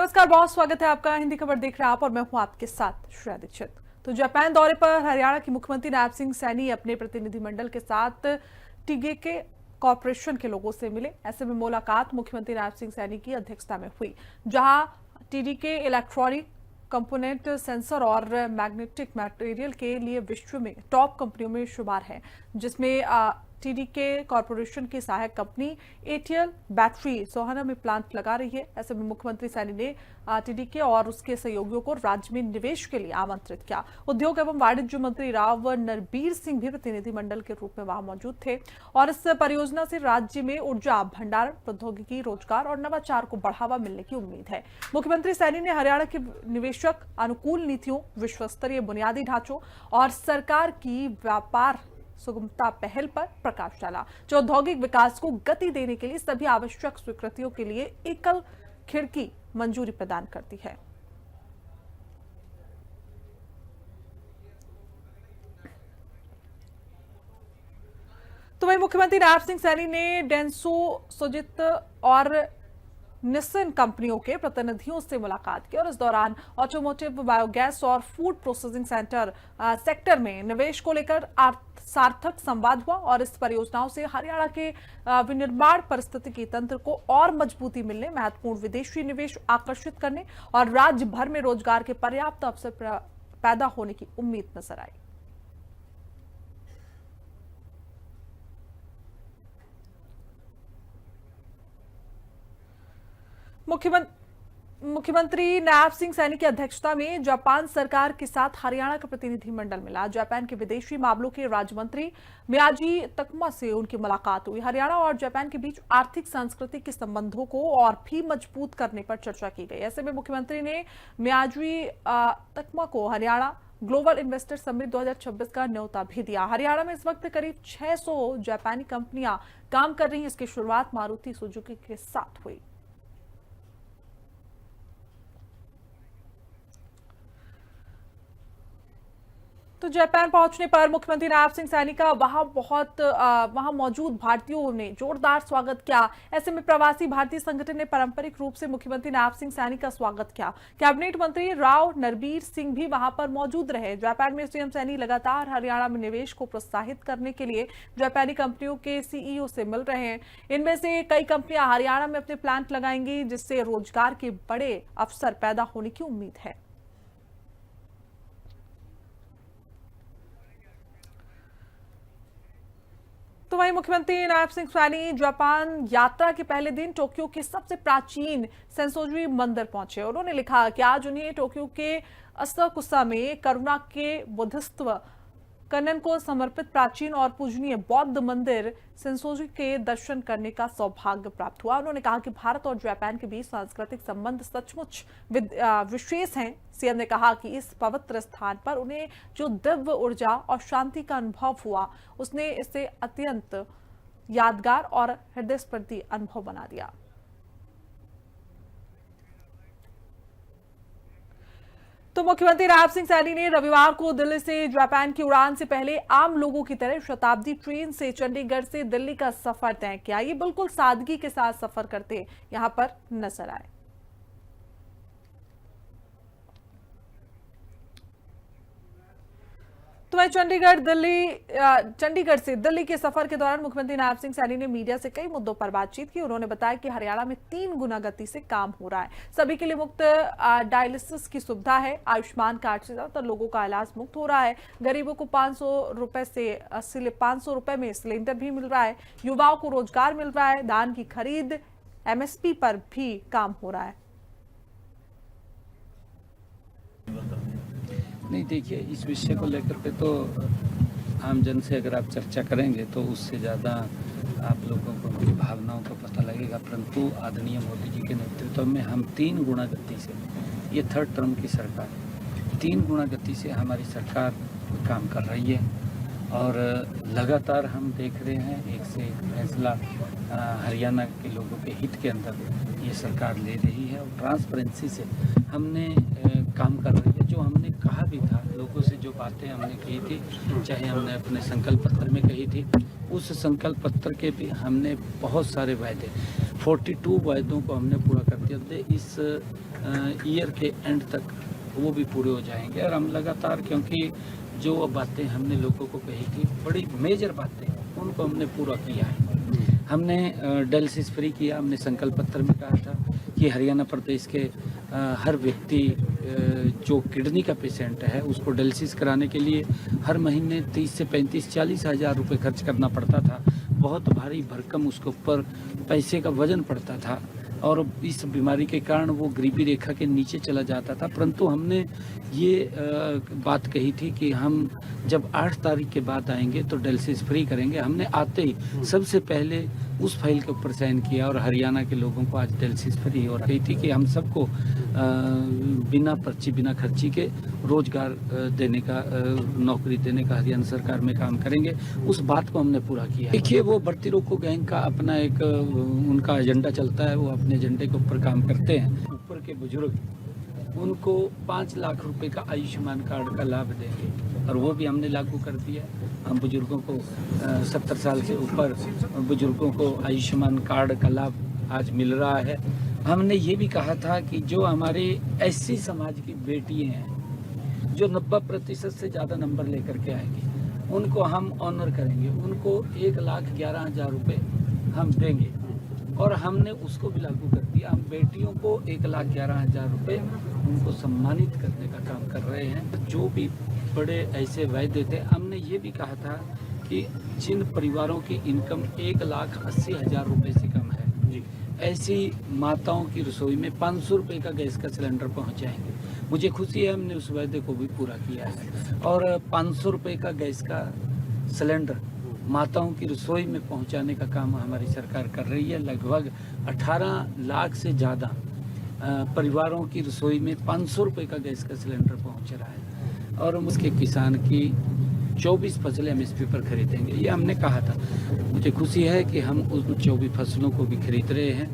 नमस्कार, बहुत स्वागत है आपका। हिंदी खबर देख रहे हैं आप और मैं हूं आपके साथ श्रेया दीक्षित। तो जापान दौरे पर हरियाणा के मुख्यमंत्री नैब सिंह सैनी अपने प्रतिनिधिमंडल के साथ टीडीके कॉरपोरेशन के लोगों से मिले। ऐसे में मुलाकात मुख्यमंत्री नैब सिंह सैनी की अध्यक्षता में हुई, जहां टीडीके इलेक्ट्रॉनिक कंपोनेंट, सेंसर और मैग्नेटिक मटेरियल के लिए विश्व में टॉप कंपनियों में शुमार है, जिसमें टीडीके कॉरपोरेशन की सहायक कंपनी एटीएल बैटरी सोहाना में प्लांट लगा रही है। ऐसे में मुख्यमंत्री सैनी ने टीडीके और उसके सहयोगियों को राज्य में निवेश के लिए आमंत्रित किया। उद्योग एवं वाणिज्य मंत्री राव नरबीर सिंह भी प्रतिनिधिमंडल के रूप में वहां मौजूद थे और इस परियोजना से राज्य में ऊर्जा भंडारण, प्रौद्योगिकी, रोजगार और नवाचार को बढ़ावा मिलने की उम्मीद है। मुख्यमंत्री सैनी ने हरियाणा के निवेशक अनुकूल नीतियों, विश्व स्तरीय बुनियादी ढांचों और सरकार की व्यापार सुगमता पहल पर प्रकाश डाला, जो औद्योगिक विकास को गति देने के लिए सभी आवश्यक स्वीकृतियों के लिए एकल खिड़की मंजूरी प्रदान करती है। तो वही मुख्यमंत्री नैब सिंह सैनी ने डेंसो, सुजित और निस्सन कंपनियों के प्रतिनिधियों से मुलाकात की और इस दौरान ऑटोमोटिव, बायोगैस और फूड प्रोसेसिंग सेक्टर में निवेश को लेकर सार्थक संवाद हुआ और इस परियोजनाओं से हरियाणा के विनिर्माण परिस्थितिकी तंत्र को और मजबूती मिलने, महत्वपूर्ण विदेशी निवेश आकर्षित करने और राज्य भर में रोजगार के पर्याप्त अवसर पैदा होने की उम्मीद नजर आई। मुख्यमंत्री नैब सिंह सैनी की अध्यक्षता में जापान सरकार के साथ हरियाणा का प्रतिनिधिमंडल मिला। जापान के विदेशी मामलों के राज्य मंत्री मियाजी तकमा से उनकी मुलाकात हुई। हरियाणा और जापान के बीच आर्थिक सांस्कृतिक संबंधों को और भी मजबूत करने पर चर्चा की गई। ऐसे में मुख्यमंत्री ने मियाजी तकमा को हरियाणा ग्लोबल इन्वेस्टर समिट 2026 का न्योता भी दिया। हरियाणा में इस वक्त करीब 600 जापानी कंपनियां काम कर रही हैं। इसकी शुरुआत मारुति सुजुकी के साथ हुई। तो जापान पहुंचने पर मुख्यमंत्री नैब सिंह सैनी का वहां मौजूद भारतीयों ने जोरदार स्वागत किया। ऐसे में प्रवासी भारतीय संगठन ने पारंपरिक रूप से मुख्यमंत्री नैब सिंह सैनी का स्वागत किया। कैबिनेट मंत्री राव नरबीर सिंह भी वहां पर मौजूद रहे। जापान में सीएम सैनी लगातार हरियाणा में निवेश को प्रोत्साहित करने के लिए जापानी कंपनियों के सीईओ से मिल रहे हैं। इनमें से कई कंपनियां हरियाणा में अपने प्लांट लगाएंगी, जिससे रोजगार के बड़े अवसर पैदा होने की उम्मीद है। तो वहीं मुख्यमंत्री नैब सिंह सैनी जापान यात्रा के पहले दिन टोक्यो के सबसे प्राचीन सेंसोजी मंदिर पहुंचे। उन्होंने लिखा कि आज उन्हें टोक्यो के असाकुसा में करुणा के बुद्धिस्त्व कन्नन को समर्पित प्राचीन और पूजनीय बौद्ध मंदिर सेंसोजी के दर्शन करने का सौभाग्य प्राप्त हुआ। उन्होंने कहा कि भारत और जापान के बीच सांस्कृतिक संबंध सचमुच विशेष हैं। सीएम ने कहा कि इस पवित्र स्थान पर उन्हें जो दिव्य ऊर्जा और शांति का अनुभव हुआ, उसने इसे अत्यंत यादगार और हृदयस्पर्शी अनुभव बना दिया। तो मुख्यमंत्री नैब सिंह सैनी ने रविवार को दिल्ली से जापान की उड़ान से पहले आम लोगों की तरह शताब्दी ट्रेन से चंडीगढ़ से दिल्ली का सफर तय किया। ये बिल्कुल सादगी के साथ सफर करते यहां पर नजर आए। तो वहीं चंडीगढ़ से दिल्ली के सफर के दौरान मुख्यमंत्री नैब सिंह सैनी ने मीडिया से कई मुद्दों पर बातचीत की। उन्होंने बताया कि हरियाणा में 3 गुना गति से काम हो रहा है। सभी के लिए मुफ्त डायलिसिस की सुविधा है। आयुष्मान कार्ड से ज्यादातर लोगों का इलाज मुफ्त हो रहा है। गरीबों को 500 रुपए में सिलेंडर भी मिल रहा है। युवाओं को रोजगार मिल रहा है। धान की खरीद, एमएसपी पर भी काम हो रहा है। नहीं, देखिए, इस विषय को लेकर के तो आम जन से अगर आप चर्चा करेंगे तो उससे ज़्यादा आप लोगों को उनकी भावनाओं का पता लगेगा। परंतु आदरणीय मोदी जी के नेतृत्व में हम 3 गुना गति से, ये 3rd टर्म की सरकार है, 3 गुना गति से हमारी सरकार काम कर रही है और लगातार हम देख रहे हैं एक से एक फैसला हरियाणा के लोगों के हित के अंदर ये सरकार ले रही है और ट्रांसपेरेंसी से हमने काम कर रही है। जो जो हमने कहा भी था, लोगों से जो बातें हमने कही थी, चाहे हमने अपने संकल्प पत्र में कही थी, उस संकल्प पत्र के भी हमने बहुत सारे वायदे 42 वायदों को हमने पूरा कर दिया थे। इस ईयर के एंड तक वो भी पूरे हो जाएंगे और हम लगातार, क्योंकि जो बातें हमने लोगों को कही थी, बड़ी मेजर बातें, उनको हमने पूरा किया है। हमने डायलिसिस फ्री किया। हमने संकल्प पत्र में कहा था कि हरियाणा प्रदेश के हर व्यक्ति जो किडनी का पेशेंट है उसको डायलिसिस कराने के लिए हर महीने 30 से 35-40 हज़ार रुपये खर्च करना पड़ता था। बहुत भारी भरकम उसके ऊपर पैसे का वजन पड़ता था और इस बीमारी के कारण वो गरीबी रेखा के नीचे चला जाता था। परंतु हमने ये बात कही थी कि हम जब 8 तारीख के बाद आएंगे तो डायलिसिस फ्री करेंगे। हमने आते ही सबसे पहले उस फाइल के ऊपर साइन किया और हरियाणा के लोगों को आज डायलिसिस फ्री हो रही थी कि हम सबको बिना पर्ची बिना खर्ची के रोजगार देने का, नौकरी देने का हरियाणा सरकार में काम करेंगे। उस बात को हमने पूरा किया। देखिए, वो बढ़ती रोको गैंग का अपना एक उनका एजेंडा चलता है, वो अपने एजेंडे के ऊपर काम करते हैं। ऊपर के बुजुर्ग, उनको 5 लाख रुपए का आयुष्मान कार्ड का लाभ देंगे और वो भी हमने लागू कर दिया। हम बुजुर्गों को 70 साल से ऊपर बुजुर्गों को आयुष्मान कार्ड का लाभ आज मिल रहा है। हमने ये भी कहा था कि जो हमारे एससी समाज की बेटियां हैं, जो 90% से ज़्यादा नंबर लेकर के आएंगी, उनको हम ऑनर करेंगे। उनको 1,11,000 रुपये हम देंगे और हमने उसको भी लागू कर दिया। हम बेटियों को 1,11,000 रुपये उनको सम्मानित करने का काम कर रहे हैं। जो भी बड़े ऐसे वायदे थे, हमने ये भी कहा था कि जिन परिवारों की इनकम 1,80,000 रुपये से कम है, ऐसी माताओं की रसोई में 500 रुपये का गैस का सिलेंडर पहुँच जाएंगे। मुझे खुशी है, हमने उस वायदे को भी पूरा किया है और 500 रुपये का गैस का सिलेंडर माताओं की रसोई में पहुंचाने का काम हमारी सरकार कर रही है। लगभग 18 लाख से ज़्यादा परिवारों की रसोई में 500 रुपये का गैस का सिलेंडर पहुंच रहा है और उसके किसान की 24 फसलें हम इस पे पर खरीदेंगे, ये हमने कहा था। मुझे खुशी है कि हम उस 24 फसलों को भी खरीद रहे हैं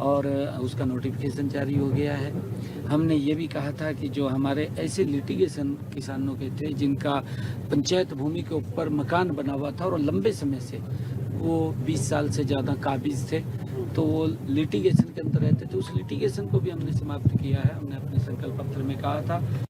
और उसका नोटिफिकेशन जारी हो गया है। हमने ये भी कहा था कि जो हमारे ऐसे लिटिगेशन किसानों के थे जिनका पंचायत भूमि के ऊपर मकान बना हुआ था और लंबे समय से वो 20 साल से ज़्यादा काबिज थे, तो वो लिटिगेशन के अंदर रहते थे, उस लिटिगेशन को भी हमने समाप्त किया है। हमने अपने संकल्प पत्र में कहा था